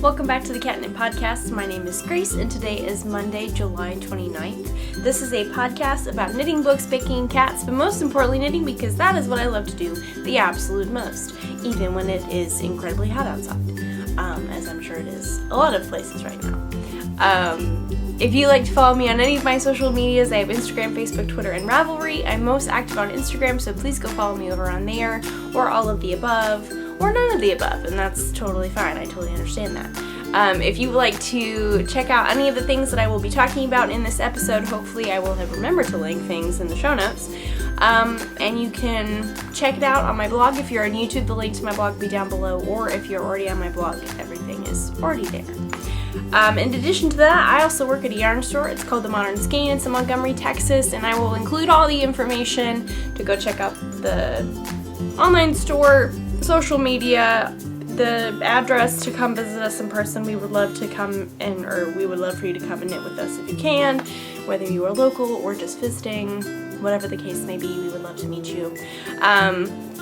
Welcome back to the Catnip Podcast. My name is Grace, and today is Monday, July 29th. This is a podcast about knitting, books, baking, cats, but most importantly knitting because that is what I love to do the absolute most, even when it is incredibly hot outside, as I'm sure it is a lot of places right now. If you like to follow me on any of my social medias, I have Instagram, Facebook, Twitter, and Ravelry. I'm most active on Instagram, so please go follow me over on there, or all of the above, or none of the above, and that's totally fine. I totally understand that. If you would like to check out any of the things that I will be talking about in this episode, hopefully I will have remembered to link things in the show notes. And you can check it out on my blog. If you're on YouTube, the link to my blog will be down below, or if you're already on my blog, everything is already there. In addition to that, I also work at a yarn store. It's called The Modern Skein. It's in Montgomery, Texas, and I will include all the information to go check out the online store, social media, the address to come visit us in person. We would love to come in, or we would love for you to come and knit with us if you can, whether you are local or just visiting, whatever the case may be, we would love to meet you.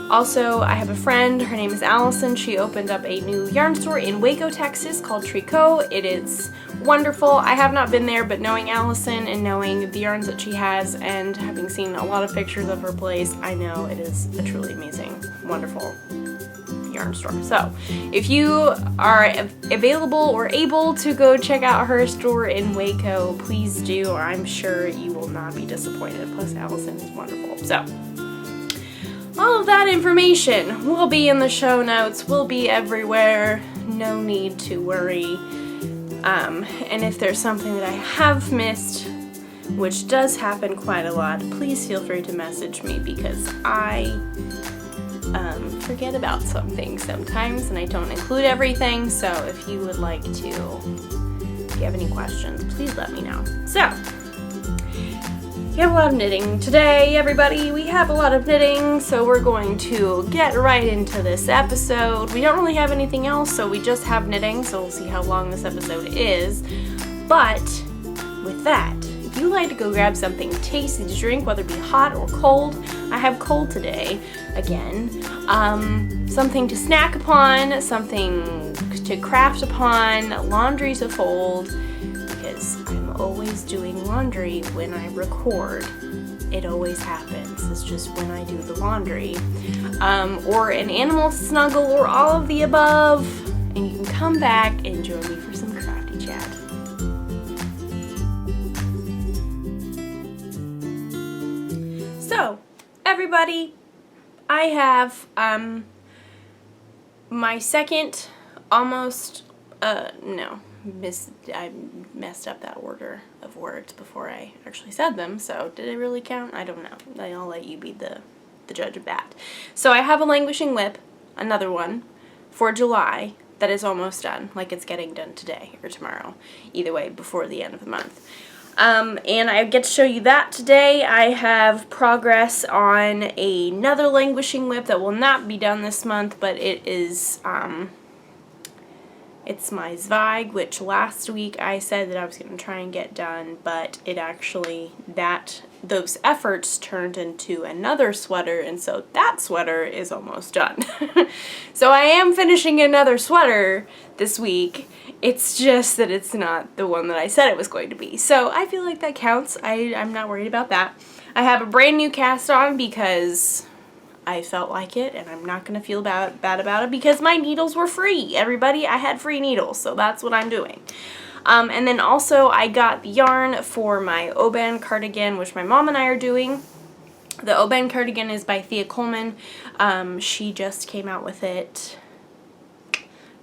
Also, I have a friend, her name is Allison. She opened up a new yarn store in Waco, Texas called Tricot. It is wonderful. I have not been there, but knowing Allison and knowing the yarns that she has and having seen a lot of pictures of her place, I know it is a truly amazing, wonderful yarn store. So, if you are available or able to go check out her store in Waco, please do, or I'm sure you will not be disappointed. Plus, Allison is wonderful. So, all of that information will be in the show notes, will be everywhere, no need to worry. And if there's something that I have missed, which does happen quite a lot, please feel free to message me because I forget about some things sometimes and I don't include everything, so if you would like to, if you have any questions, please let me know. So, we have a lot of knitting today, everybody. We have a lot of knitting, so we're going to get right into this episode. We don't really have anything else, so we just have knitting, so we'll see how long this episode is. But with that, if you like to go grab something tasty to drink, whether it be hot or cold, I have cold today, again. Something to snack upon, something to craft upon, laundry to fold, because I'm always doing laundry when I record. It always happens. It's just when I do the laundry. Or an animal to snuggle, or all of the above. And you can come back and join me for some crafty chat. So, everybody, I have my second almost, I messed up that order of words before I actually said them, so did it really count? I don't know. I'll let you be the judge of that. So I have a Languishing Whip, another one, for July that is almost done, like it's getting done today or tomorrow, either way, before the end of the month. And I get to show you that today. I have progress on another Languishing Whip that will not be done this month, but it is, it's my Zweig, which last week I said that I was going to try and get done, but it actually, those efforts turned into another sweater, and so that sweater is almost done. So I am finishing another sweater this week. It's just that it's not the one that I said it was going to be. So I feel like that counts. I'm not worried about that. I have a brand new cast on because I felt like it, and I'm not going to feel bad about it because my needles were free. Everybody, I had free needles, so that's what I'm doing. And then also I got the yarn for my Oban cardigan, which my mom and I are doing. The Oban cardigan is by Thea Coleman. She just came out with it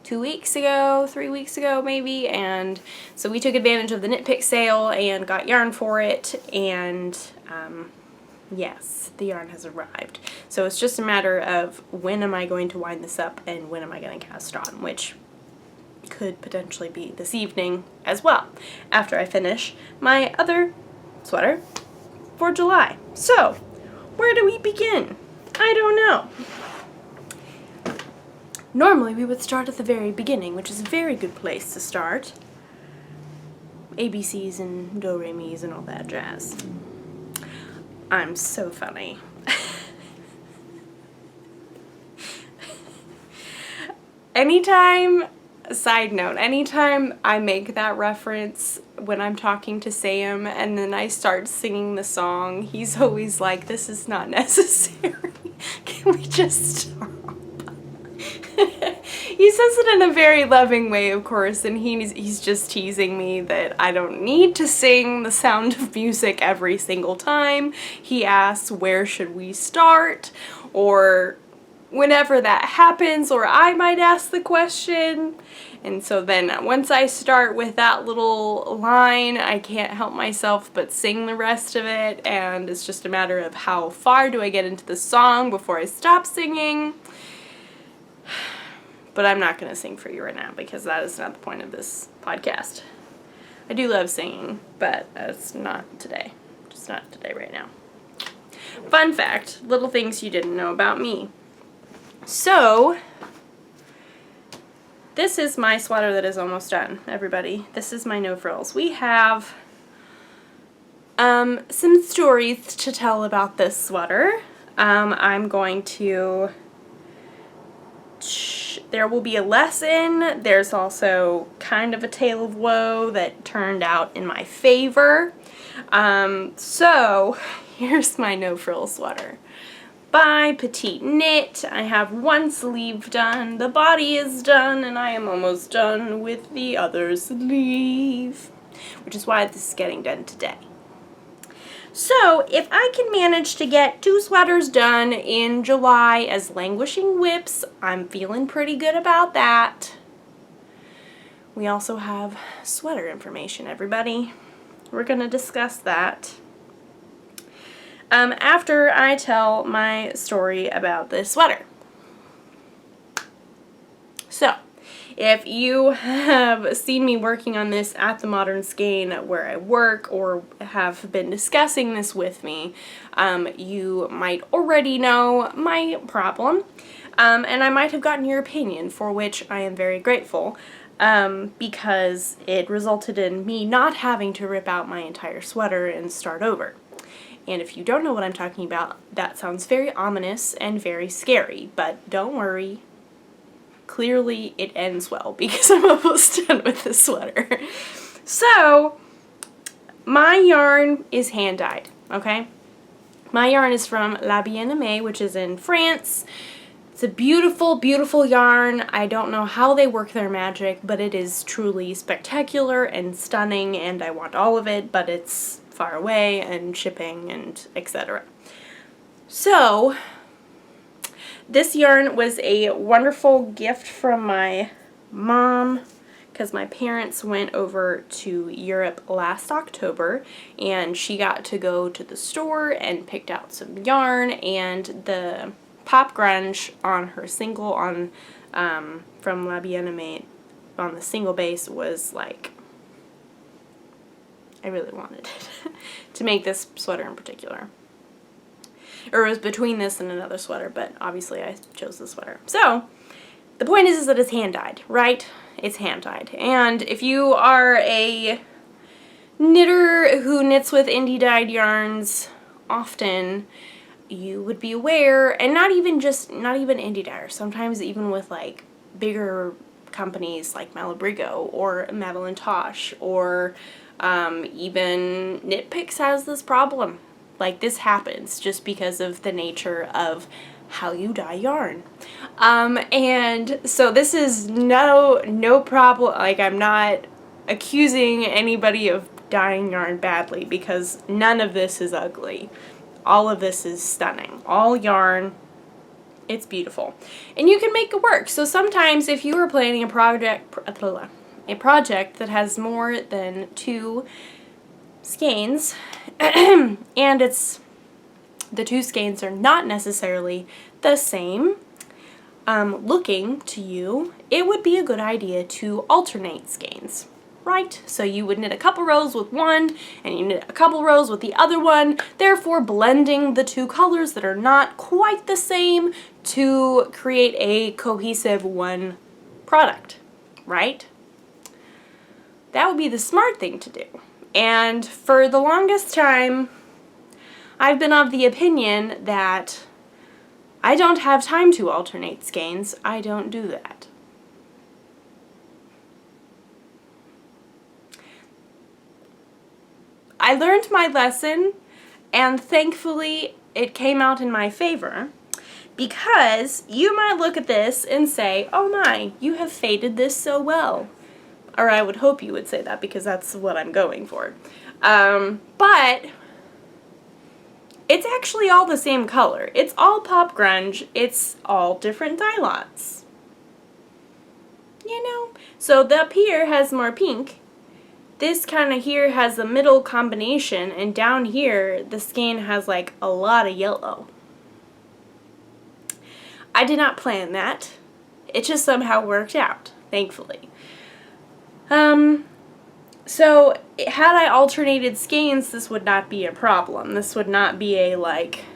2 weeks ago, 3 weeks ago maybe, and so we took advantage of the Knit Pick sale and got yarn for it, and yes, the yarn has arrived. So it's just a matter of when am I going to wind this up and when am I going to cast on, which could potentially be this evening as well, after I finish my other sweater for July. So, where do we begin? I don't know. Normally we would start at the very beginning, which is a very good place to start. ABCs and do-re-mis and all that jazz. I'm so funny. Anytime Side note, anytime I make that reference when I'm talking to Sam and then I start singing the song, he's always like, this is not necessary. Can we just stop? He says it in a very loving way, of course, and he's just teasing me that I don't need to sing The Sound of Music every single time. He asks, where should we start? Or whenever that happens, or I might ask the question. And so then once I start with that little line, I can't help myself but sing the rest of it, and it's just a matter of how far do I get into the song before I stop singing. But I'm not going to sing for you right now because that is not the point of this podcast. I do love singing, but it's not today. Just not today right now. Fun fact, little things you didn't know about me. So, this is my sweater that is almost done, everybody. This is my no frills. We have some stories to tell about this sweater. I'm going to... There will be a lesson. There's also kind of a tale of woe that turned out in my favor. So, here's my no frills sweater. By Petite Knit. I have one sleeve done, the body is done, and I am almost done with the other sleeve, which is why this is getting done today. So, if I can manage to get 2 sweaters done in July as languishing whips, I'm feeling pretty good about that. We also have sweater information, everybody. We're going to discuss that after I tell my story about this sweater. So, if you have seen me working on this at the Modern Skein where I work or have been discussing this with me, you might already know my problem, and I might have gotten your opinion, for which I am very grateful, because it resulted in me not having to rip out my entire sweater and start over. And if you don't know what I'm talking about, that sounds very ominous and very scary, but don't worry. Clearly it ends well because I'm almost done with this sweater. So, my yarn is hand-dyed, okay? My yarn is from La Bien-Aimée, which is in France. It's a beautiful, beautiful yarn. I don't know how they work their magic, but it is truly spectacular and stunning, and I want all of it, but it's far away and shipping and etc. So, this yarn was a wonderful gift from my mom because my parents went over to Europe last October and she got to go to the store and picked out some yarn, and the pop grunge on her single from La Bien-Aimée on the single base was like, I really wanted it to make this sweater in particular. Or it was between this and another sweater, but obviously I chose this sweater. So, the point is that it's hand-dyed, right? It's hand-dyed. And if you are a knitter who knits with indie-dyed yarns often, you would be aware, and not even indie dyers, sometimes even with like bigger companies like Malabrigo or Madeline Tosh, or even Knit Picks has this problem. Like, this happens just because of the nature of how you dye yarn. And so this is no problem. Like, I'm not accusing anybody of dyeing yarn badly because none of this is ugly. All of this is stunning. All yarn, it's beautiful. And you can make it work. So sometimes if you are planning a project that has more than 2 skeins, and the 2 skeins are not necessarily the same looking to you, it would be a good idea to alternate skeins, right? So you would knit a couple rows with one, and you knit a couple rows with the other one, therefore blending the 2 colors that are not quite the same to create a cohesive one product, right? That would be the smart thing to do. And for the longest time, I've been of the opinion that I don't have time to alternate skeins. I don't do that. I learned my lesson, and thankfully it came out in my favor, because you might look at this and say, oh my, you have faded this so well. Or I would hope you would say that, because that's what I'm going for. But it's actually all the same color. It's all pop grunge. It's all different dye lots. You know? So the up here has more pink. This kind of here has the middle combination, and down here the skein has like a lot of yellow. I did not plan that. It just somehow worked out, thankfully. So had I alternated skeins, this would not be a problem. This would not be a like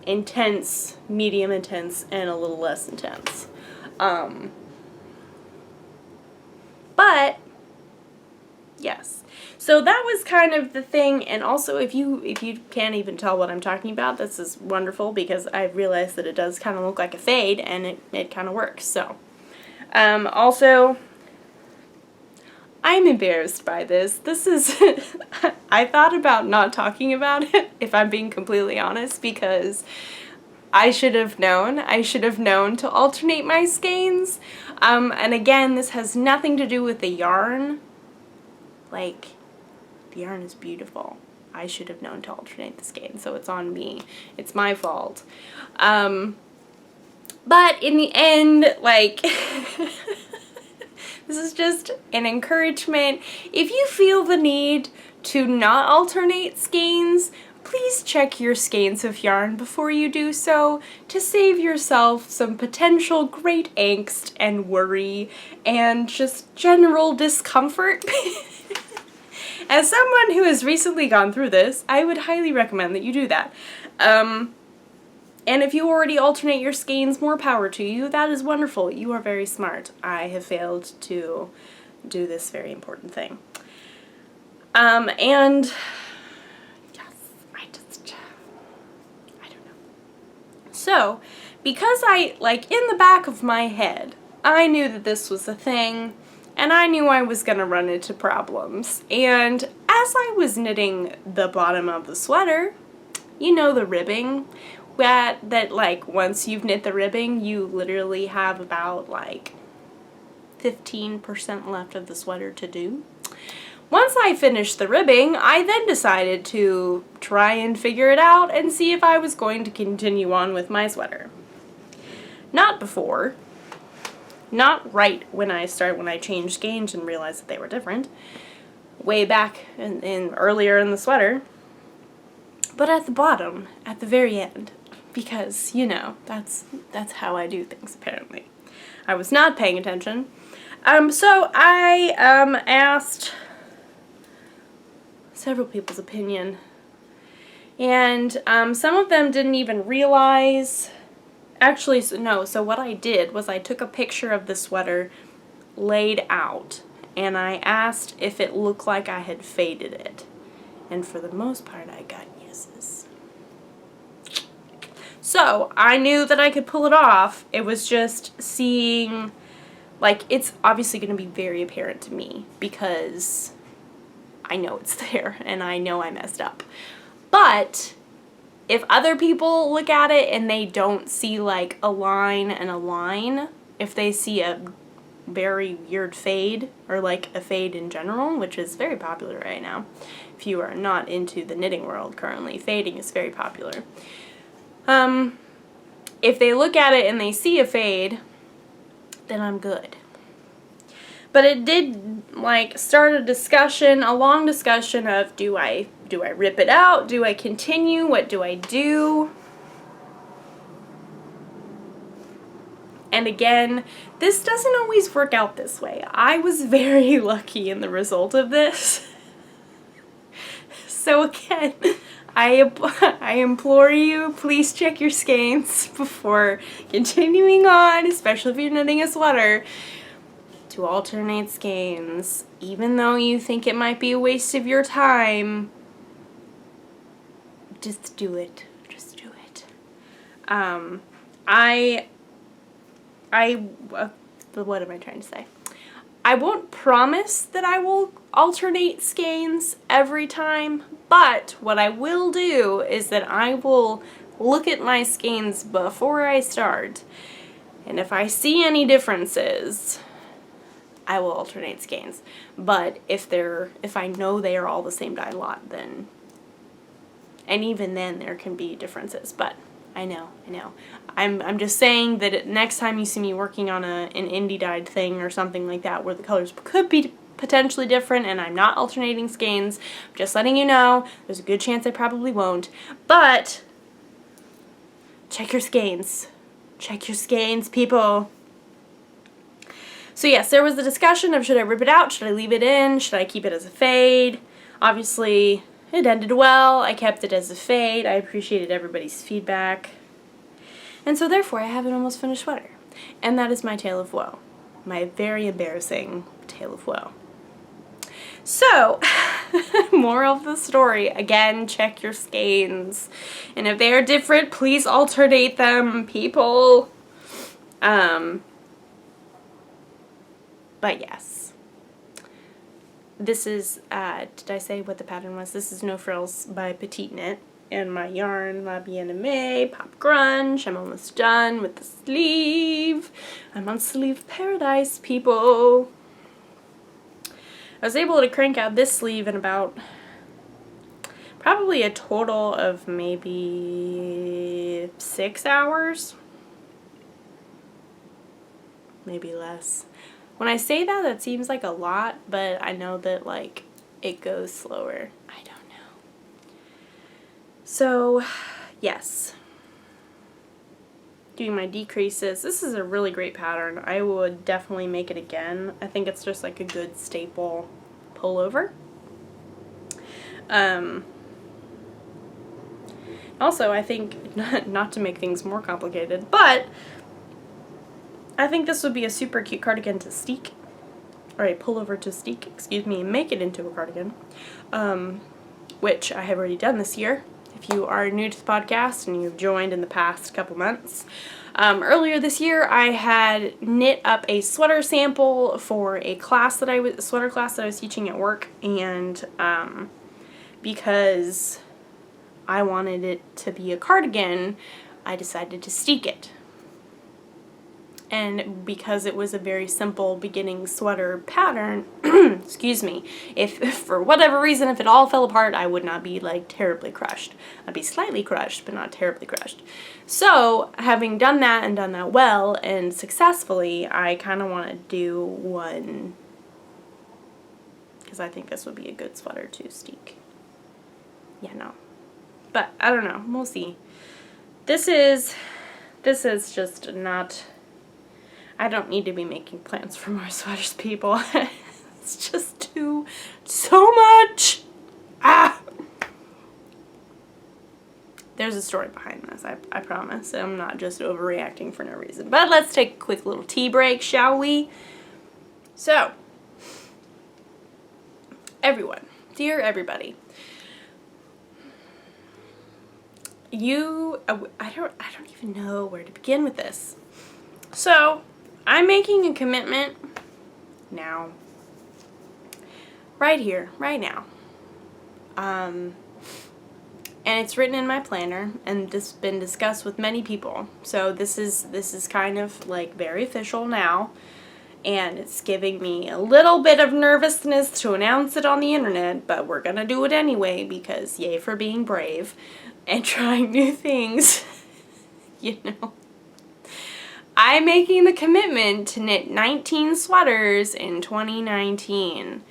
intense, medium intense, and a little less intense. But yes. So that was kind of the thing, and also if you can't even tell what I'm talking about, this is wonderful, because I realized that it does kind of look like a fade, and it kind of works. So also, I'm embarrassed by this. This is I thought about not talking about it, if I'm being completely honest, because I should have known. I should have known to alternate my skeins. And again, this has nothing to do with the yarn. Like, the yarn is beautiful. I should have known to alternate the skeins, so it's on me. It's my fault. But in the end, like, this is just an encouragement. If you feel the need to not alternate skeins, please check your skeins of yarn before you do so, to save yourself some potential great angst and worry and just general discomfort. As someone who has recently gone through this, I would highly recommend that you do that. And if you already alternate your skeins, more power to you. That is wonderful. You are very smart. I have failed to do this very important thing. And yes, I don't know. So, because like, in the back of my head, I knew that this was a thing, and I knew I was gonna run into problems. And as I was knitting the bottom of the sweater, you know, the ribbing, that like once you've knit the ribbing, you literally have about like 15% left of the sweater to do. Once I finished the ribbing, I then decided to try and figure it out and see if I was going to continue on with my sweater. Not before. Not right when I changed skeins and realized that they were different. Way back in earlier in the sweater. But at the bottom, at the very end. Because, you know, that's how I do things, apparently. I was not paying attention. So I asked several people's opinion. And some of them didn't even realize. Actually, so what I did was I took a picture of the sweater laid out, and I asked if it looked like I had faded it. And for the most part, I got yeses. So, I knew that I could pull it off. It was just seeing, like, it's obviously going to be very apparent to me, because I know it's there, and I know I messed up. But if other people look at it and they don't see like a line and a line, if they see a very weird fade, or like a fade in general, which is very popular right now, if you are not into the knitting world currently, fading is very popular. If they look at it and they see a fade, then I'm good. But it did like start a long discussion of do I rip it out? Do I continue? What do I do? And again, this doesn't always work out this way. I was very lucky in the result of this. So again, I implore you, please check your skeins before continuing on, especially if you're knitting a sweater, to alternate skeins. Even though you think it might be a waste of your time, just do it. Just do it. What am I trying to say? I won't promise that I will alternate skeins every time, but what I will do is that I will look at my skeins before I start, and if I see any differences, I will alternate skeins. But if I know they are all the same dye lot, then, and even then there can be differences, but I know. I'm just saying that next time you see me working on an indie dyed thing or something like that where the colors could be potentially different and I'm not alternating skeins, I'm just letting you know, there's a good chance I probably won't, but check your skeins. Check your skeins, people. So yes, there was the discussion of should I rip it out, should I leave it in, should I keep it as a fade. Obviously, it ended well. I kept it as a fade. I appreciated everybody's feedback. And so therefore I have an almost finished sweater. And that is my tale of woe. My very embarrassing tale of woe. So, moral of the story, again, check your skeins. And if they are different, please alternate them, people. But yes. This is, did I say what the pattern was? This is No Frills by Petite Knit. And my yarn, La Bien-Aimée, Pop Grunge. I'm almost done with the sleeve. I'm on sleeve paradise, people. I was able to crank out this sleeve in about probably a total of maybe 6 hours. Maybe less. When I say that, that seems like a lot, but I know that, like, it goes slower. I don't know. So, yes. Doing my decreases. This is a really great pattern. I would definitely make it again. I think it's just like a good staple pullover. Also, I think, not to make things more complicated, but I think this would be a super cute cardigan to steek, or a pullover to steek, excuse me, and make it into a cardigan, which I have already done this year. If you are new to the podcast and you've joined in the past couple months, earlier this year I had knit up a sweater sample for a class that sweater class that I was teaching at work, and because I wanted it to be a cardigan, I decided to steek it. And because it was a very simple beginning sweater pattern, excuse me, if for whatever reason, if it all fell apart, I would not be like terribly crushed. I'd be slightly crushed, but not terribly crushed. So, having done that and done that well and successfully, I kind of want to do one, because I think this would be a good sweater to steek. Yeah, no. But, I don't know. We'll see. This is just not... I don't need to be making plans for more sweaters, people. It's just so much. Ah! There's a story behind this, I promise. I'm not just overreacting for no reason. But let's take a quick little tea break, shall we? So, everyone, dear everybody, I don't even know where to begin with this. So, I'm making a commitment now, right here, right now, and it's written in my planner, and this has been discussed with many people, so this is kind of like very official now, and it's giving me a little bit of nervousness to announce it on the internet, but we're gonna do it anyway, because yay for being brave and trying new things, you know. I'm making the commitment to knit 19 sweaters in 2019.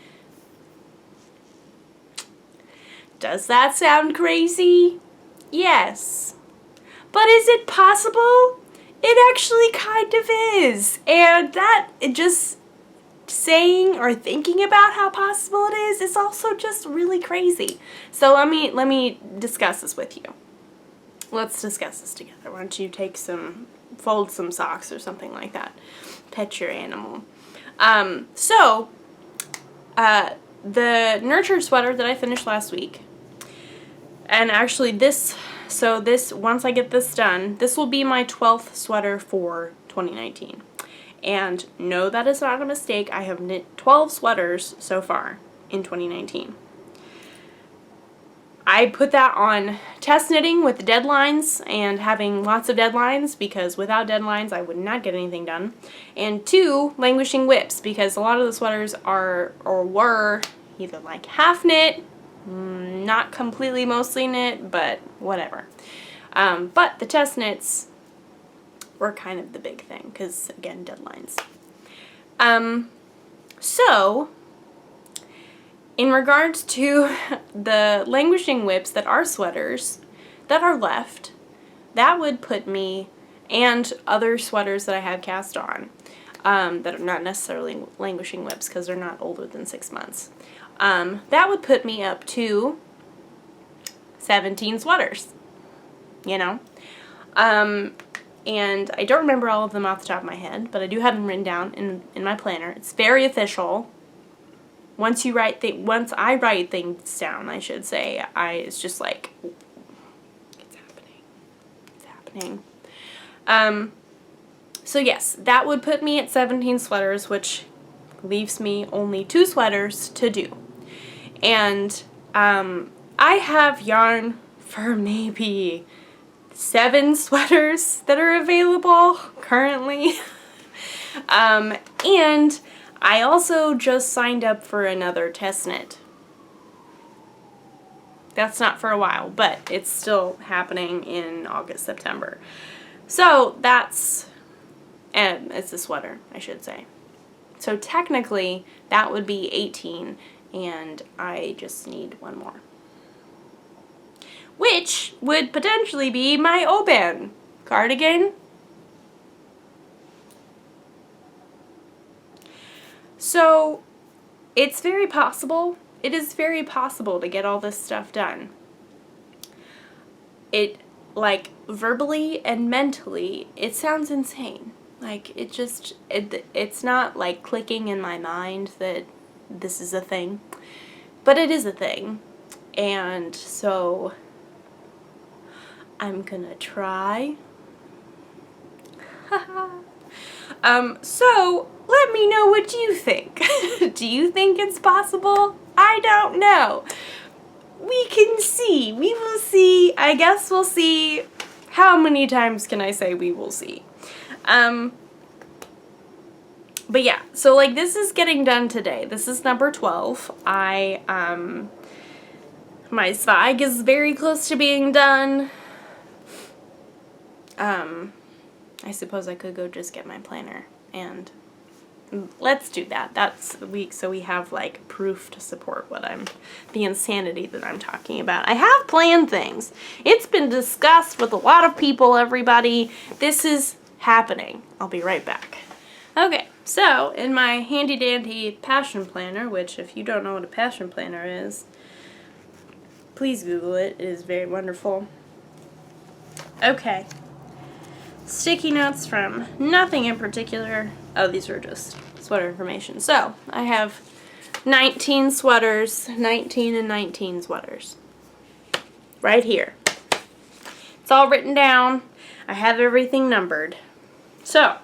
Does that sound crazy? Yes. But is it possible? It actually kind of is. And that, just saying or thinking about how possible it is also just really crazy. So let me discuss this with you. Let's discuss this together. Why don't you fold some socks or something like that. Pet your animal. The nurtured sweater that I finished last week, and actually once I get this done, this will be my 12th sweater for 2019. And no, that is not a mistake. I have knit 12 sweaters so far in 2019. I put that on test knitting with deadlines and having lots of deadlines, because without deadlines I would not get anything done. And 2, languishing whips, because a lot of the sweaters are or were either like half knit, not completely mostly knit, but whatever. But the test knits were kind of the big thing, because again, deadlines. So in regards to the languishing whips that are sweaters that are left, that would put me, and other sweaters that I have cast on, that are not necessarily languishing whips because they're not older than 6 months, that would put me up to 17 sweaters, you know? And I don't remember all of them off the top of my head, but I do have them written down in my planner. It's very official. Once I write things down, I should say, it's just like, it's happening. So yes, that would put me at 17 sweaters, which leaves me only 2 sweaters to do. And I have yarn for maybe 7 sweaters that are available currently. And I also just signed up for another test knit. That's not for a while, but it's still happening in August, September. So that's, and it's a sweater, I should say. So technically that would be 18, and I just need 1 more, which would potentially be my open cardigan. So it's very possible, it is very possible to get all this stuff done. It, like, verbally and mentally, it sounds insane. Like, it's not like clicking in my mind that this is a thing, but it is a thing. And so I'm gonna try. So let me know what you think. Do you think it's possible? I don't know. We can see. We will see. I guess we'll see. How many times can I say we will see? But yeah, so like this is getting done today. This is number 12. My Zweig is very close to being done. I suppose I could go just get my planner, and let's do that. That's so we have like proof to support the insanity that I'm talking about. I have planned things. It's been discussed with a lot of people, everybody. This is happening. I'll be right back. Okay, so in my handy dandy passion planner, which if you don't know what a passion planner is, please Google it. It is very wonderful. Okay. Sticky notes from nothing in particular. Oh, these are just sweater information. So, I have 19 sweaters, 19 and 19 sweaters. Right here. It's all written down. I have everything numbered. So,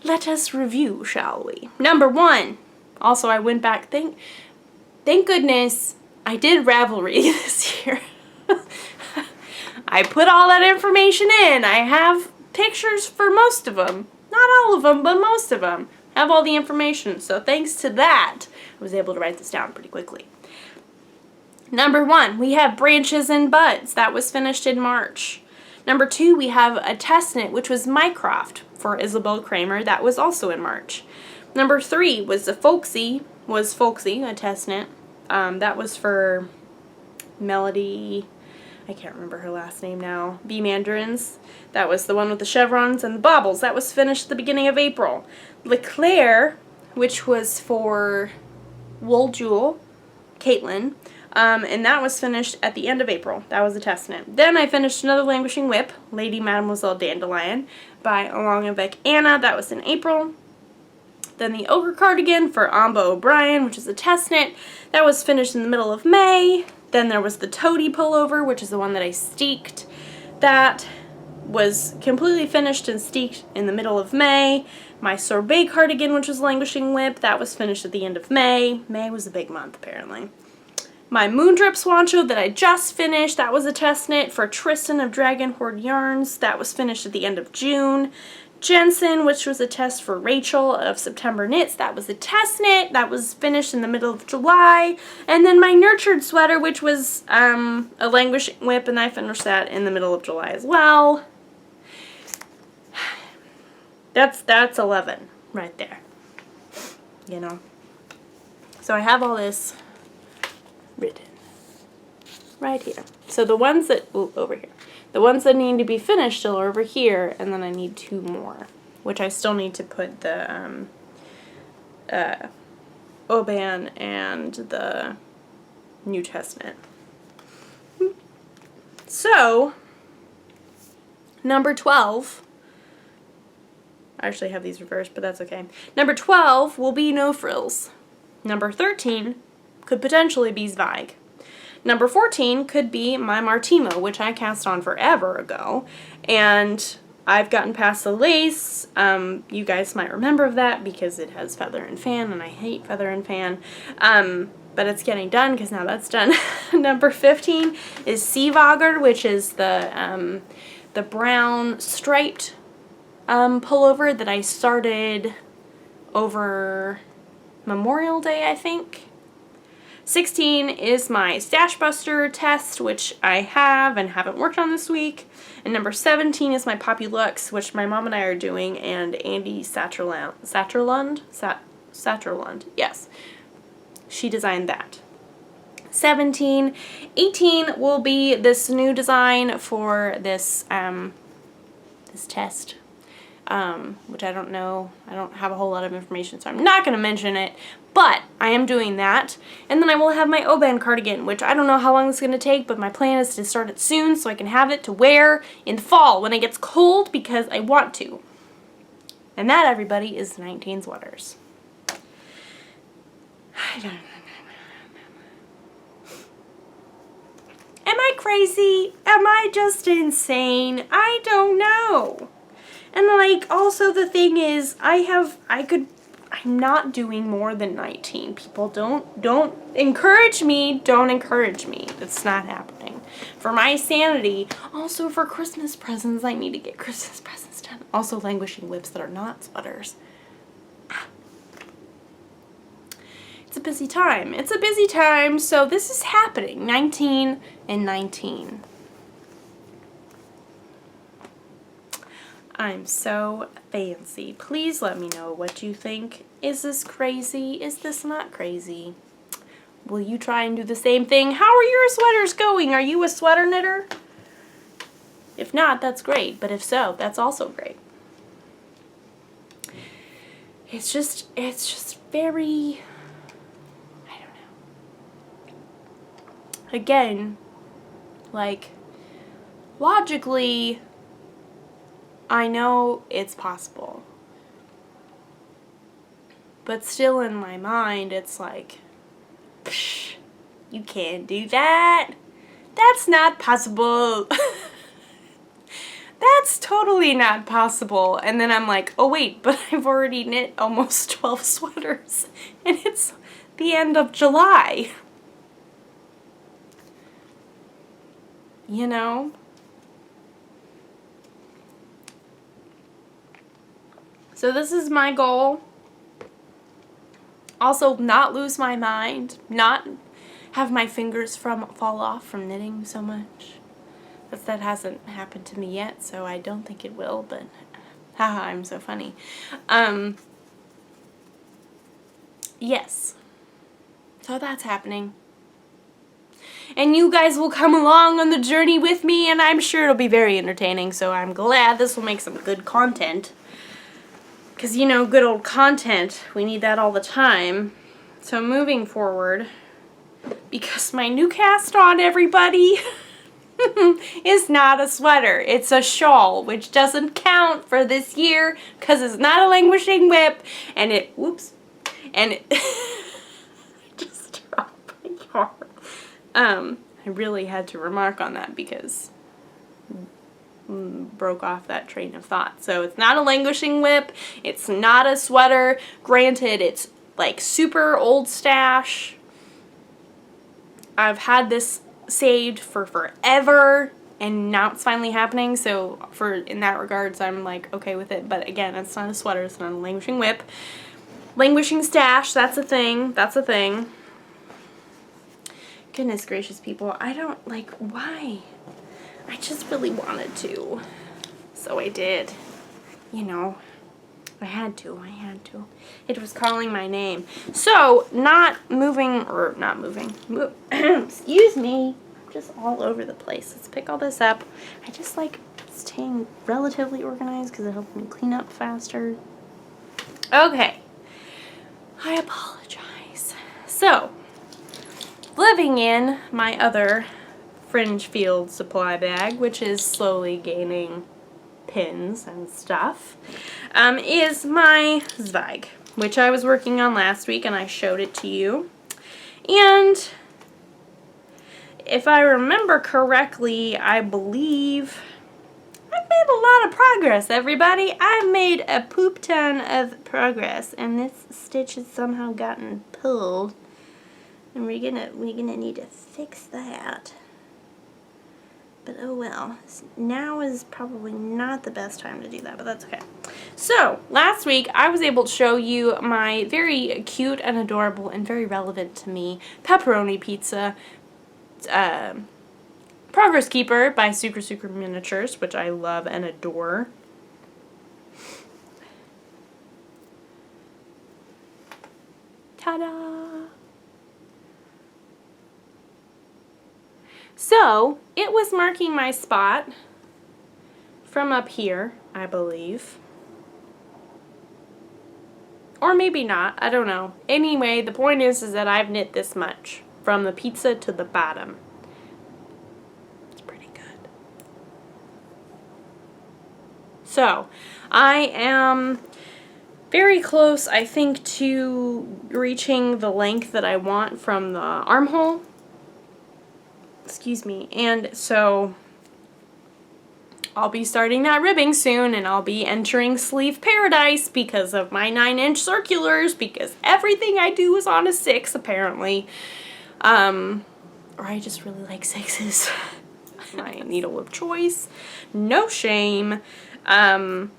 let us review, shall we? Number 1. Also, I went back. Thank goodness I did Ravelry this year. I put all that information in. I have pictures for most of them. Not all of them, but most of them. I have all the information. So thanks to that, I was able to write this down pretty quickly. Number 1, we have branches and buds. That was finished in March. Number 2, we have a test knit, which was Mycroft for Isabel Kramer. That was also in March. Number 3 was the Folksy, a test knit. That was for Melody, I can't remember her last name now, B. Mandarins. That was the one with the chevrons and the baubles. That was finished at the beginning of April. Leclerc, which was for Wool Jewel, Caitlin, and that was finished at the end of April. That was a test knit. Then I finished another Languishing Whip, Lady Mademoiselle Dandelion, by Along and Beck Anna. That was in April. Then the Ogre Cardigan for Amba O'Brien, which is a test knit. That was finished in the middle of May. Then there was the Toady Pullover, which is the one that I steeked. That was completely finished and steeked in the middle of May. My sorbet cardigan, which was Languishing Whip, that was finished at the end of May. May was a big month, apparently. My Moondrip Swancho that I just finished, that was a test knit for Tristan of Dragon Horde Yarns. That was finished at the end of June. Jensen, which was a test for Rachel of September Knits, that was a test knit. That was finished in the middle of July. And then my Nurtured Sweater, which was a Languishing Whip, and I finished that in the middle of July as well. That's 11 right there, you know. So I have all this written right here. So the ones that, over here. The ones that need to be finished still are over here, and then I need 2 more, which I still need to put the Oban and the New Testament. So, number 12, I actually have these reversed, but that's okay. Number 12 will be No Frills. Number 13 could potentially be Zweig. Number 14 could be my Martimo, which I cast on forever ago, and I've gotten past the lace. You guys might remember that because it has Feather and Fan, and I hate Feather and Fan, but it's getting done because now that's done. Number 15 is Seevogger, which is the brown striped pullover that I started over Memorial Day, I think. 16 is my Stash Buster test, which I have and haven't worked on this week. And number 17 is my Poppy Lux, which my mom and I are doing, and Andy Satterlund, yes. She designed that. 17. 18 will be this new design for this, this test. Which I don't know, I don't have a whole lot of information, so I'm not going to mention it, but I am doing that. And then I will have my Oban cardigan, which I don't know how long it's going to take, but my plan is to start it soon so I can have it to wear in the fall when it gets cold, because I want to. And that, everybody, is 19 sweaters. Am I crazy? Am I just insane? I don't know. And, like, also the thing is, I'm not doing more than 19. People, don't encourage me. Don't encourage me. It's not happening. For my sanity, also for Christmas presents, I need to get Christmas presents done. Also Languishing Whips that are not sweaters. It's a busy time. It's a busy time, so this is happening. 19 and 19. I'm so fancy. Please let me know what you think. Is this crazy? Is this not crazy? Will you try and do the same thing? How are your sweaters going? Are you a sweater knitter? If not, that's great. But if so, that's also great. It's just very, I don't know. Again, like, logically, I know it's possible, but still in my mind it's like, psh, you can't do that. That's not possible. That's totally not possible. And then I'm like, oh wait, but I've already knit almost 12 sweaters and it's the end of July. You know? So this is my goal. Also, not lose my mind. Not have my fingers fall off from knitting so much. But that hasn't happened to me yet, so I don't think it will, but haha, I'm so funny. Yes. So that's happening. And you guys will come along on the journey with me, and I'm sure it'll be very entertaining, so I'm glad this will make some good content. Because, you know, good old content, we need that all the time. So moving forward, because my new cast on, everybody, is not a sweater. It's a shawl, which doesn't count for this year because it's not a Languishing Whip, and it, whoops, and it just dropped my yarn. I really had to remark on that because broke off that train of thought. So it's not a languishing whip. It's not a sweater. Granted, it's like super old stash. I've had this saved for forever, and now it's finally happening. So in that regards, I'm like okay with it. But again, it's not a sweater. It's not a languishing whip. Languishing stash, that's a thing. That's a thing. Goodness gracious, people. I don't, like, why? I just really wanted to. So I did. You know, I had to. It was calling my name. So, excuse me. I'm just all over the place. Let's pick all this up. I just like staying relatively organized because it helps me clean up faster. Okay. I apologize. So, living in my other Fringe Field supply bag, which is slowly gaining pins and stuff, is my Zweig, which I was working on last week and I showed it to you. And if I remember correctly, I believe I've made a lot of progress, everybody. I've made a poop ton of progress, and this stitch has somehow gotten pulled, and we're gonna need to fix that. But oh well. Now is probably not the best time to do that, but that's okay. So, last week I was able to show you my very cute and adorable and very relevant to me pepperoni pizza Progress Keeper by Sucre Miniatures, which I love and adore. Ta-da! So, it was marking my spot from up here, I believe. Or maybe not, I don't know. Anyway, the point is that I've knit this much, from the pizza to the bottom. It's pretty good. So, I am very close, I think, to reaching the length that I want from the armhole. Excuse me. And so I'll be starting that ribbing soon, and I'll be entering sleeve paradise because of my 9-inch circulars, because everything I do is on a 6 apparently. Or I just really like 6s. My needle of choice. No shame. So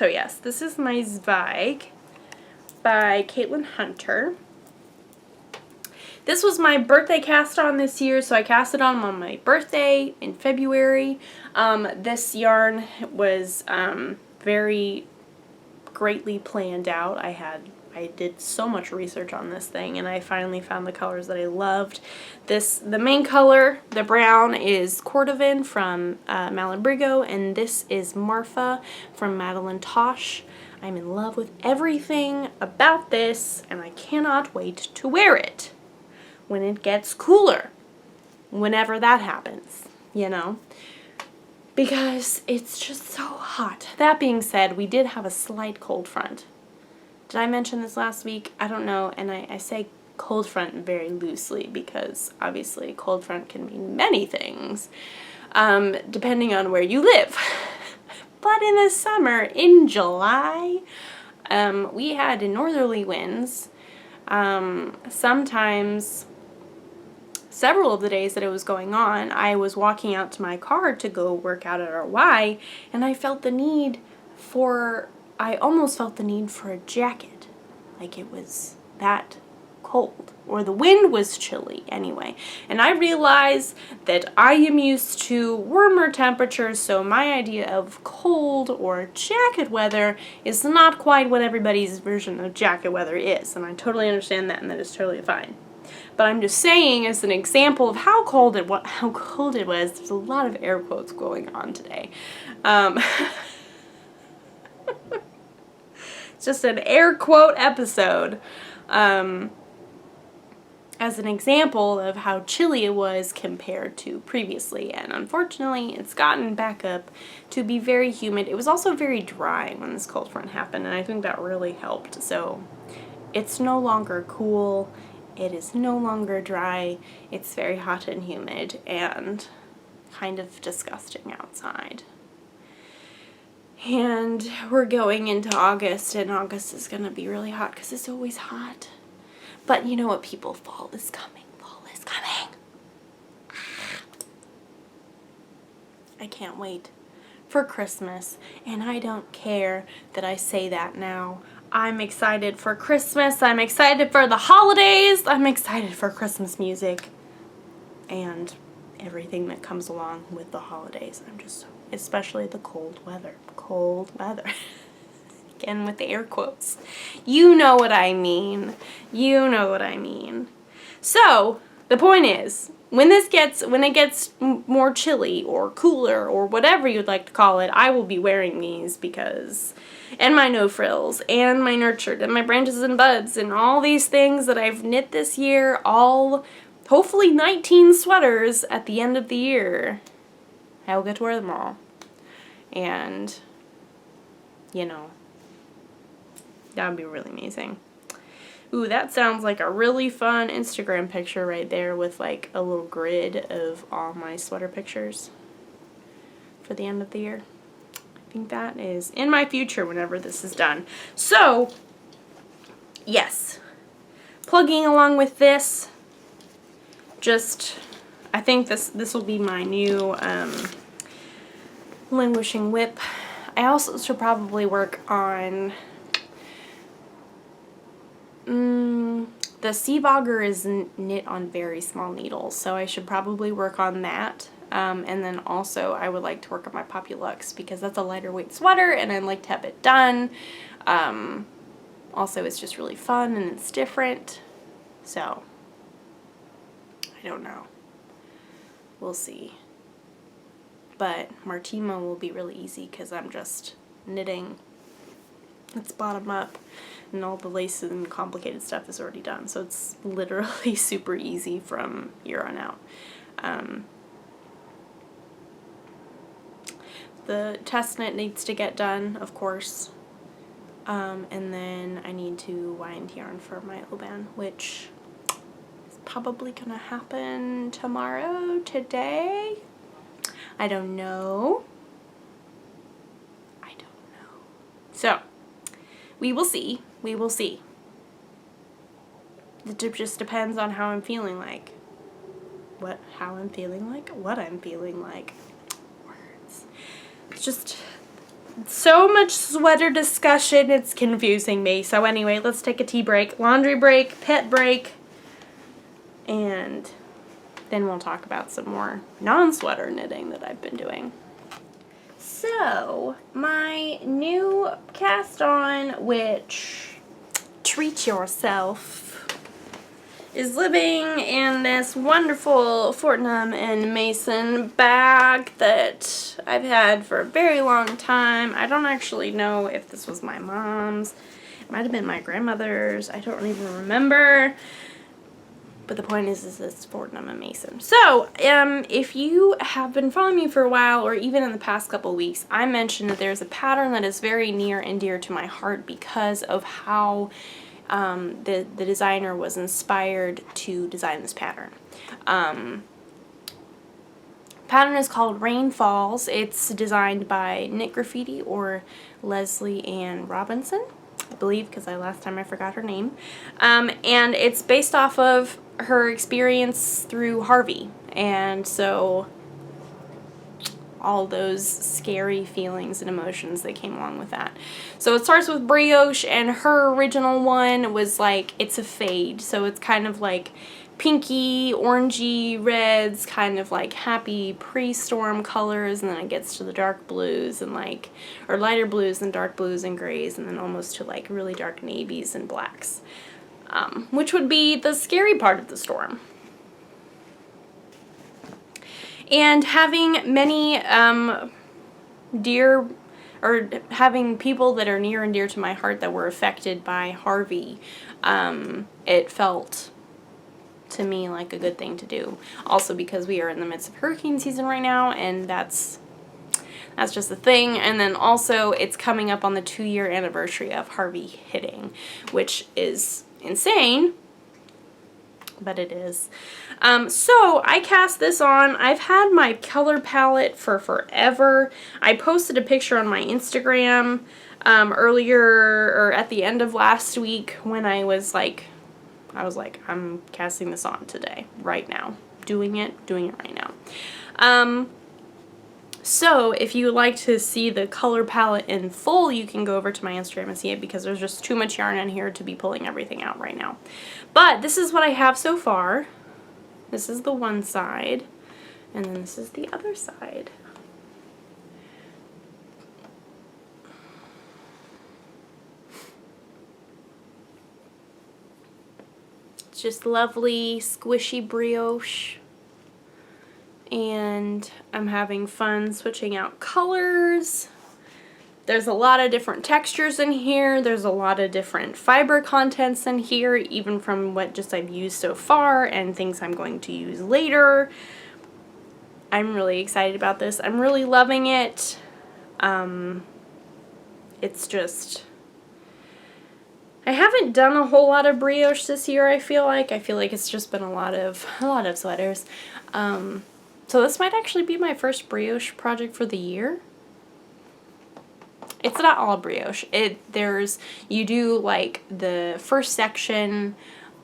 yes, this is my Zweig by Caitlin Hunter. This was my birthday cast on this year, so I cast it on my birthday in February. This yarn was very greatly planned out. I did so much research on this thing, and I finally found the colors that I loved. The main color, the brown, is Cordovan from Malin-Brigo, and this is Marfa from Madeline Tosh. I'm in love with everything about this, and I cannot wait to wear it when it gets cooler, whenever that happens, you know, because it's just so hot. That being said, we did have a slight cold front. Did I mention this last week? I don't know, and I say cold front very loosely because obviously cold front can mean many things, depending on where you live. But in the summer, in July, we had northerly winds. Sometimes, several of the days that it was going on, I was walking out to my car to go work out at our Y, and I almost felt the need for a jacket. Like it was that cold, or the wind was chilly anyway. And I realized that I am used to warmer temperatures, so my idea of cold or jacket weather is not quite what everybody's version of jacket weather is, and I totally understand that, and that is totally fine. But I'm just saying, as an example of how cold it was, there's a lot of air quotes going on today. It's just an air quote episode. As an example of how chilly it was compared to previously. And unfortunately, it's gotten back up to be very humid. It was also very dry when this cold front happened, and I think that really helped. So it's no longer cool. It is no longer dry. It's very hot and humid, and kind of disgusting outside. And we're going into August, and August is going to be really hot because it's always hot. But you know what, people? Fall is coming. Fall is coming. I can't wait for Christmas, and I don't care that I say that now. I'm excited for Christmas. I'm excited for the holidays. I'm excited for Christmas music and everything that comes along with the holidays. I'm just, especially the cold weather. Cold weather. Again with the air quotes. You know what I mean. You know what I mean. So, the point is, when it gets more chilly or cooler or whatever you'd like to call it, I will be wearing these because, and my no frills and my nurtured and my branches and buds and all these things that I've knit this year, all hopefully 19 sweaters at the end of the year. I will get to wear them all. And, you know, that would be really amazing. Ooh, that sounds like a really fun Instagram picture right there with like a little grid of all my sweater pictures for the end of the year. I think that is in my future whenever this is done. So, yes, plugging along with this, just, I think this will be my new languishing whip. I also should probably work on the sea bogger is knit on very small needles, so I should probably work on that. And then also I would like to work on my Populux because that's a lighter weight sweater and I'd like to have it done. Also, it's just really fun and it's different. So, I don't know. We'll see. But Martima will be really easy because I'm just knitting. It's bottom up and all the laces and complicated stuff is already done. So it's literally super easy from here on out. The test knit needs to get done, of course. And then I need to wind yarn for my Oban, which is probably gonna happen tomorrow, today. I don't know. So, we will see. We will see. It just depends on how I'm feeling like. How I'm feeling like? What I'm feeling like. Words. It's just so much sweater discussion, it's confusing me. So anyway, let's take a tea break, laundry break, pet break, and then we'll talk about some more non-sweater knitting that I've been doing. So, my new cast on, which, treat yourself, is living in this wonderful Fortnum and Mason bag that I've had for a very long time. I don't actually know if this was my mom's. It might have been my grandmother's. I don't even remember. But the point is it's Fortnum and Mason. So, if you have been following me for a while, or even in the past couple weeks, I mentioned that there's a pattern that is very near and dear to my heart because of how the designer was inspired to design this pattern. Pattern is called Rain Falls. It's designed by Knit Graffiti or Leslie Ann Robinson, I believe, because last time I forgot her name. And it's based off of her experience through Harvey. And so all those scary feelings and emotions that came along with that. So it starts with Brioche, and her original one was like, it's a fade. So it's kind of like pinky, orangey reds, kind of like happy pre-storm colors, and then it gets to the dark blues and like, or lighter blues and dark blues and grays, and then almost to like really dark navies and blacks, which would be the scary part of the storm. And having many having people that are near and dear to my heart that were affected by Harvey, it felt to me like a good thing to do. Also because we are in the midst of hurricane season right now, and that's just the thing. And then also it's coming up on the 2-year anniversary of Harvey hitting, which is insane. but it is. So I cast this on. I've had my color palette for forever. I posted a picture on my Instagram earlier, or at the end of last week, when I was like, I'm casting this on today, right now. Doing it right now. So if you would like to see the color palette in full, you can go over to my Instagram and see it, because there's just too much yarn in here to be pulling everything out right now. But this is what I have so far. This is the one side, and then this is the other side. It's just lovely, squishy brioche. And I'm having fun switching out colors. There's a lot of different textures in here. There's a lot of different fiber contents in here, even from what just I've used so far and things I'm going to use later. I'm really excited about this. I'm really loving it. It's just, I haven't done a whole lot of brioche this year, I feel like. It's just been a lot of sweaters. So this might actually be my first brioche project for the year. It's not all brioche. You do like the first section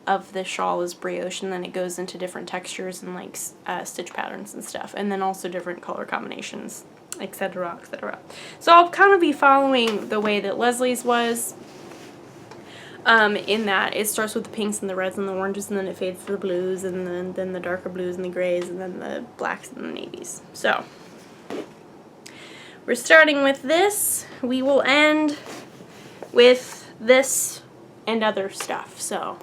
of the shawl is brioche, and then it goes into different textures and like stitch patterns and stuff, and then also different color combinations, etc., etc. So I'll kind of be following the way that Leslie's was. In that it starts with the pinks and the reds and the oranges, and then it fades to the blues, and then the darker blues and the grays, and then the blacks and the navies. So we're starting with this. We will end with this and other stuff. So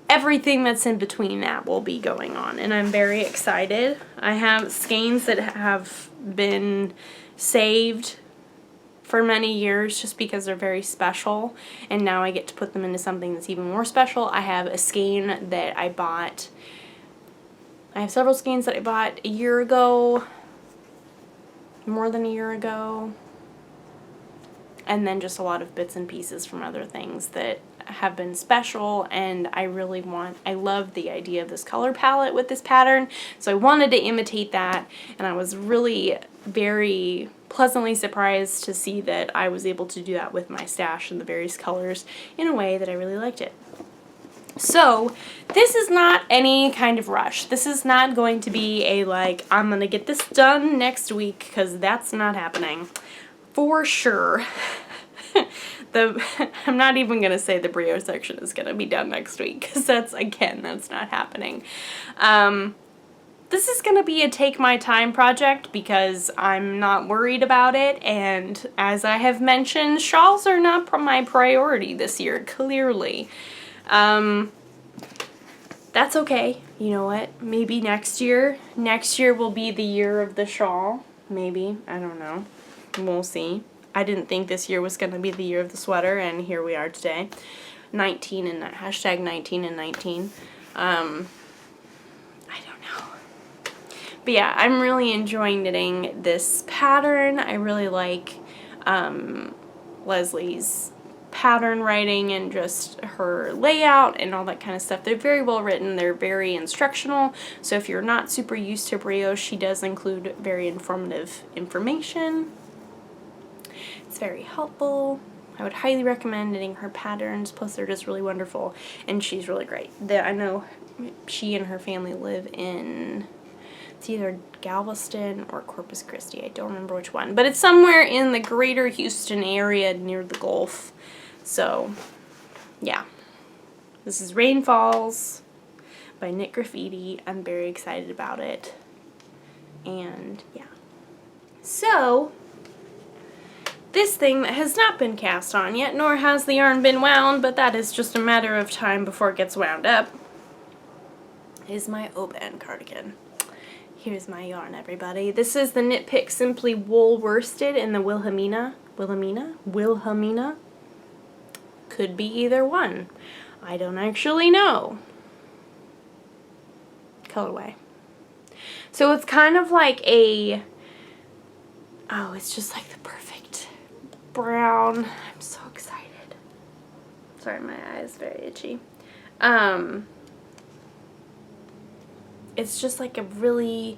everything that's in between that will be going on, and I'm very excited. I have skeins that have been saved for many years just because they're very special, and now I get to put them into something that's even more special. I have a skein that I bought, I have several skeins that I bought a year ago, more than a year ago, and then just a lot of bits and pieces from other things that have been special, and I love the idea of this color palette with this pattern, so I wanted to imitate that, and I was really very pleasantly surprised to see that I was able to do that with my stash and the various colors in a way that I really liked it. So this is not any kind of rush. This is not going to be a like, I'm gonna get this done next week, because that's not happening for sure. I'm not even gonna say the brioche section is gonna be done next week, because that's not happening. This is going to be a take my time project because I'm not worried about it, and as I have mentioned, shawls are not my priority this year, clearly. That's okay. You know what? Maybe next year will be the year of the shawl. Maybe. I don't know. We'll see. I didn't think this year was going to be the year of the sweater, and here we are today. 19 and hashtag 19 and 19. But yeah, I'm really enjoying knitting this pattern. I really like Leslie's pattern writing and just her layout and all that kind of stuff. They're very well written. They're very instructional. So if you're not super used to brioche, she does include very informative information. It's very helpful. I would highly recommend knitting her patterns. Plus, they're just really wonderful, and she's really great. I know she and her family live in, it's either Galveston or Corpus Christi. I don't remember which one. But it's somewhere in the greater Houston area near the Gulf. So, yeah. This is Rain Falls by Knit Graffiti. I'm very excited about it. And, yeah. So, this thing that has not been cast on yet, nor has the yarn been wound, but that is just a matter of time before it gets wound up, is my Oban cardigan. Here's my yarn, everybody. This is the Knit Pick Simply Wool Worsted in the Wilhelmina. Could be either one. I don't actually know. Colorway. So it's kind of like a, oh, it's just like the perfect brown. I'm so excited. Sorry, my eye is very itchy. it's just like a really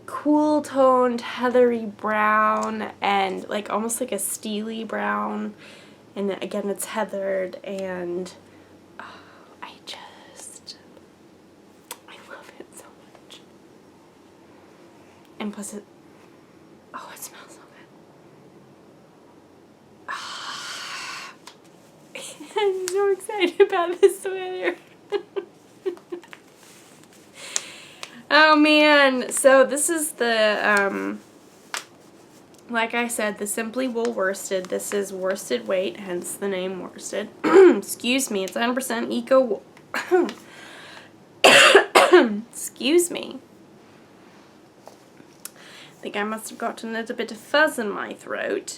cool toned heathery brown, and like almost like a steely brown, and again it's heathered, and I love it so much. And plus it smells so good. I'm so excited about this sweater. Oh man, so this is the, like I said, the Simply Wool worsted. This is worsted weight, hence the name worsted. Excuse me, it's 100% eco wool. Excuse me. I think I must have gotten a little bit of fuzz in my throat.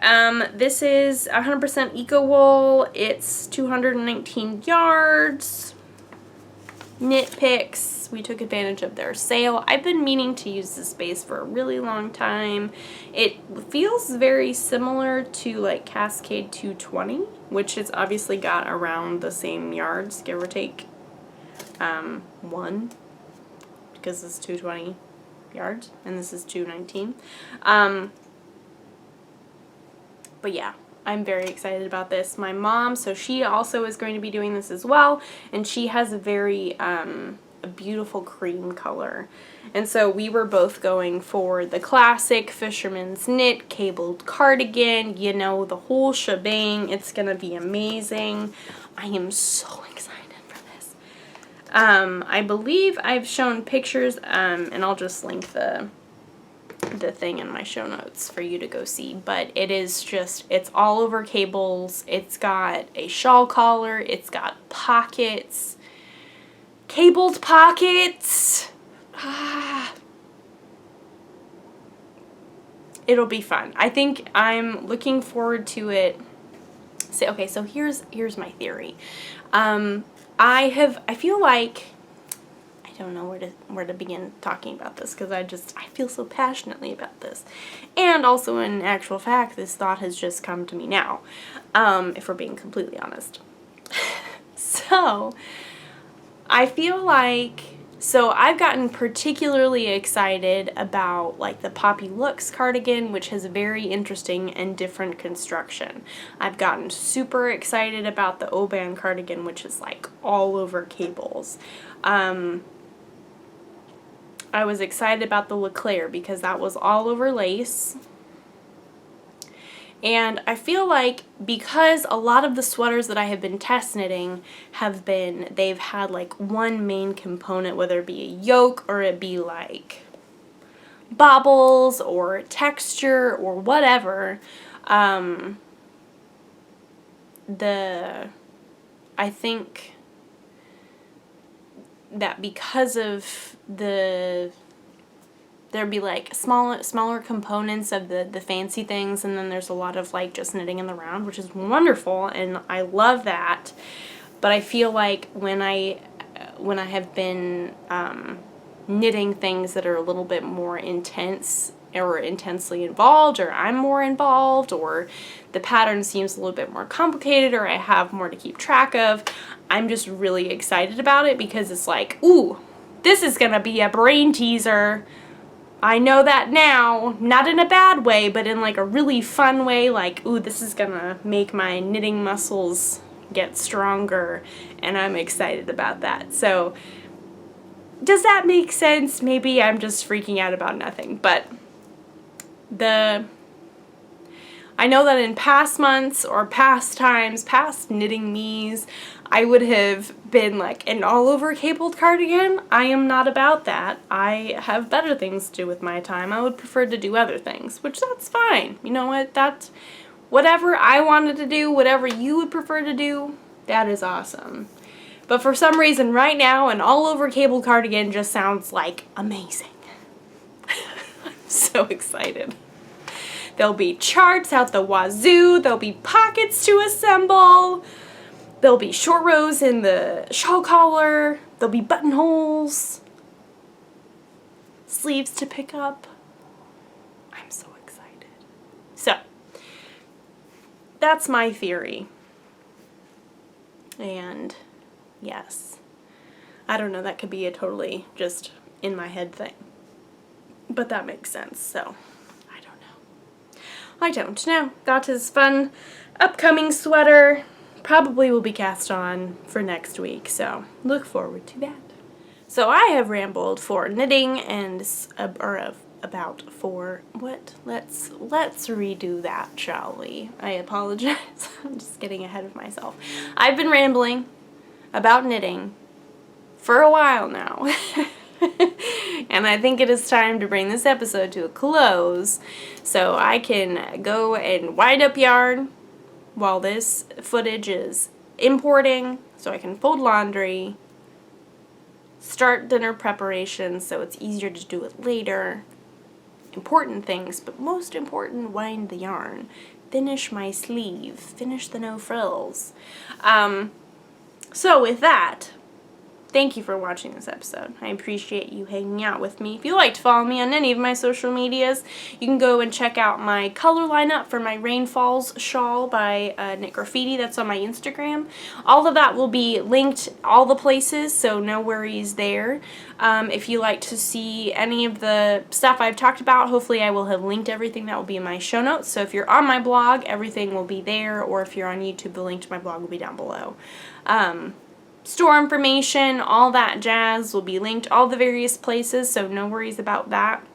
This is 100% eco wool. It's 219 yards. Knit Picks. We took advantage of their sale. I've been meaning to use this base for a really long time. It feels very similar to like Cascade 220, which has obviously got around the same yards, give or take one, because this is 220 yards and this is 219. But yeah, I'm very excited about this. My mom, so she also is going to be doing this as well, and she has a very a beautiful cream color. And so we were both going for the classic fisherman's knit cabled cardigan, you know, the whole shebang. It's gonna be amazing. I am so excited for this. I believe I've shown pictures, and I'll just link the thing in my show notes for you to go see, but it is just, it's all over cables. It's got a shawl collar, it's got pockets, cabled pockets. It'll be fun. I think I'm looking forward to it. So, okay, so here's my theory. I feel like, I don't know where to begin talking about this, because I feel so passionately about this. And also, in actual fact, this thought has just come to me now, if we're being completely honest. So, I feel like, so I've gotten particularly excited about like the Poppy Looks cardigan, which has a very interesting and different construction. I've gotten super excited about the Oban cardigan, which is like all over cables. I was excited about the LeClaire because that was all over lace. And I feel like because a lot of the sweaters that I have been test knitting they've had like one main component, whether it be a yoke or it be like bobbles or texture or whatever. I think that because of there'd be like smaller components of the fancy things, and then there's a lot of like just knitting in the round, which is wonderful, and I love that. But I feel like when I have been knitting things that are a little bit more intense or intensely involved, or I'm more involved, or the pattern seems a little bit more complicated, or I have more to keep track of, I'm just really excited about it because it's like, ooh, this is gonna be a brain teaser. I know that now, not in a bad way, but in like a really fun way, like, ooh, this is gonna make my knitting muscles get stronger, and I'm excited about that. So, does that make sense? Maybe I'm just freaking out about nothing, but I know that in past months or past times, past knitting me's, I would have been like an all over cabled cardigan. I am not about that. I have better things to do with my time. I would prefer to do other things, which that's fine. You know what? That's whatever I wanted to do, whatever you would prefer to do, that is awesome. But for some reason right now, an all over cabled cardigan just sounds like amazing. I'm so excited. There'll be charts out the wazoo, there'll be pockets to assemble, there'll be short rows in the shawl collar, there'll be buttonholes, sleeves to pick up. I'm so excited. So, that's my theory. And yes, I don't know, that could be a totally just in my head thing. But that makes sense, so I don't know. That is fun. Upcoming sweater probably will be cast on for next week, so look forward to that. So I have rambled for knitting and about for what? Let's redo that, shall we? I apologize. I'm just getting ahead of myself. I've been rambling about knitting for a while now. And I think it is time to bring this episode to a close so I can go and wind up yarn while this footage is importing, so I can fold laundry, start dinner preparations so it's easier to do it later, important things, but most important, wind the yarn, finish my sleeve, finish the no frills. So with that, thank you for watching this episode. I appreciate you hanging out with me. If you'd like to follow me on any of my social medias, you can go and check out my color lineup for my Rainfalls shawl by Knit Graffiti. That's on my Instagram. All of that will be linked all the places, so no worries there. If you like to see any of the stuff I've talked about, hopefully I will have linked everything. That will be in my show notes. So if you're on my blog, everything will be there, or if you're on YouTube, the link to my blog will be down below. Store information, all that jazz will be linked all the various places, so no worries about that.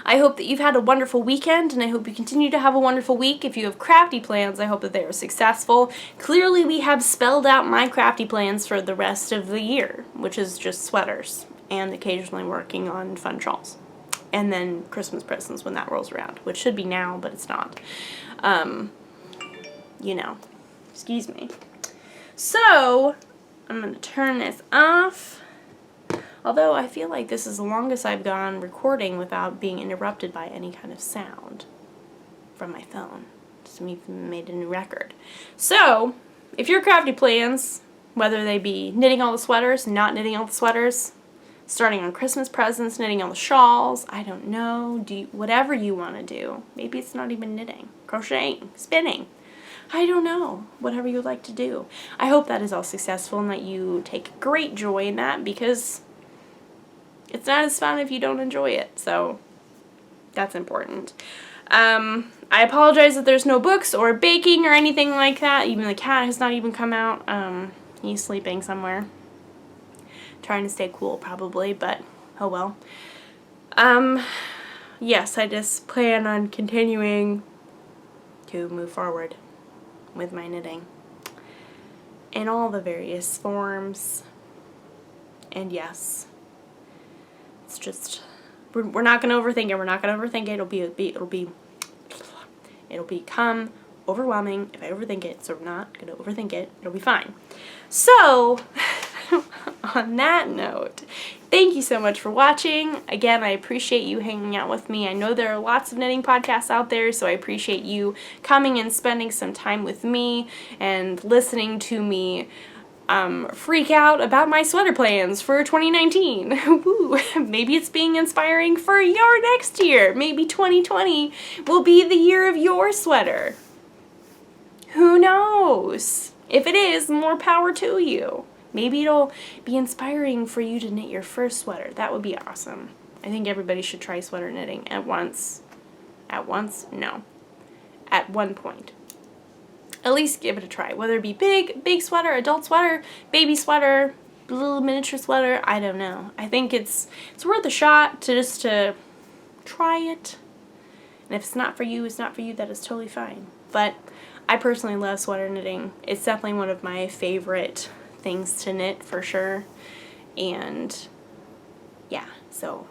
I hope that you've had a wonderful weekend, and I hope you continue to have a wonderful week. If you have crafty plans, I hope that they are successful. Clearly, we have spelled out my crafty plans for the rest of the year, which is just sweaters and occasionally working on fun shawls. And then Christmas presents when that rolls around, which should be now, but it's not. You know, excuse me. So, I'm going to turn this off, although I feel like this is the longest I've gone recording without being interrupted by any kind of sound from my phone. Just we've made a new record. So, if your crafty plans, whether they be knitting all the sweaters, not knitting all the sweaters, starting on Christmas presents, knitting all the shawls, I don't know, whatever you want to do. Maybe it's not even knitting, crocheting, spinning. I don't know, whatever you would like to do. I hope that is all successful and that you take great joy in that, because it's not as fun if you don't enjoy it, so that's important. I apologize that there's no books or baking or anything like that. Even the cat has not even come out. He's sleeping somewhere. Trying to stay cool probably, but oh well. Yes, I just plan on continuing to move forward with my knitting in all the various forms. And yes, it's just, we're not going to overthink it. We're not going to overthink it. It'll become overwhelming if I overthink it, so we're not going to overthink it. It'll be fine. So, on that note, thank you so much for watching. Again, I appreciate you hanging out with me. I know there are lots of knitting podcasts out there, so I appreciate you coming and spending some time with me and listening to me freak out about my sweater plans for 2019. Woo. Maybe it's being inspiring for your next year. Maybe 2020 will be the year of your sweater. Who knows? If it is, more power to you. Maybe it'll be inspiring for you to knit your first sweater. That would be awesome. I think everybody should try sweater knitting at once. At once? No. At one point. At least give it a try. Whether it be big sweater, adult sweater, baby sweater, little miniature sweater, I don't know. I think it's worth a shot to try it. And if it's not for you, it's not for you. That is totally fine. But I personally love sweater knitting. It's definitely one of my favorite things to knit for sure. And yeah, so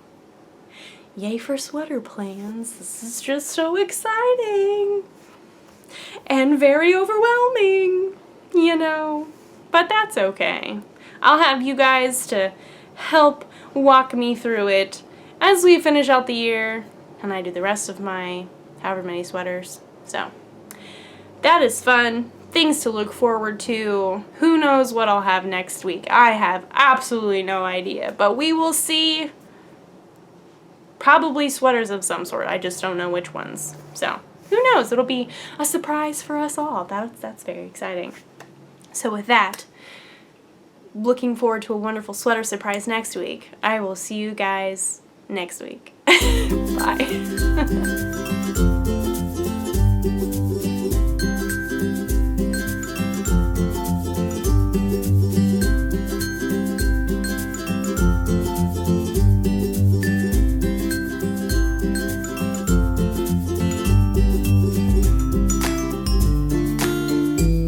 yay for sweater plans. This is just so exciting and very overwhelming, you know, but that's okay. I'll have you guys to help walk me through it as we finish out the year and I do the rest of my however many sweaters. So that is fun. Things to look forward to. Who knows what I'll have next week? I have absolutely no idea, but we will see. Probably sweaters of some sort. I just don't know which ones. So, who knows? It'll be a surprise for us all. That's very exciting. So with that, looking forward to a wonderful sweater surprise next week. I will see you guys next week. Bye.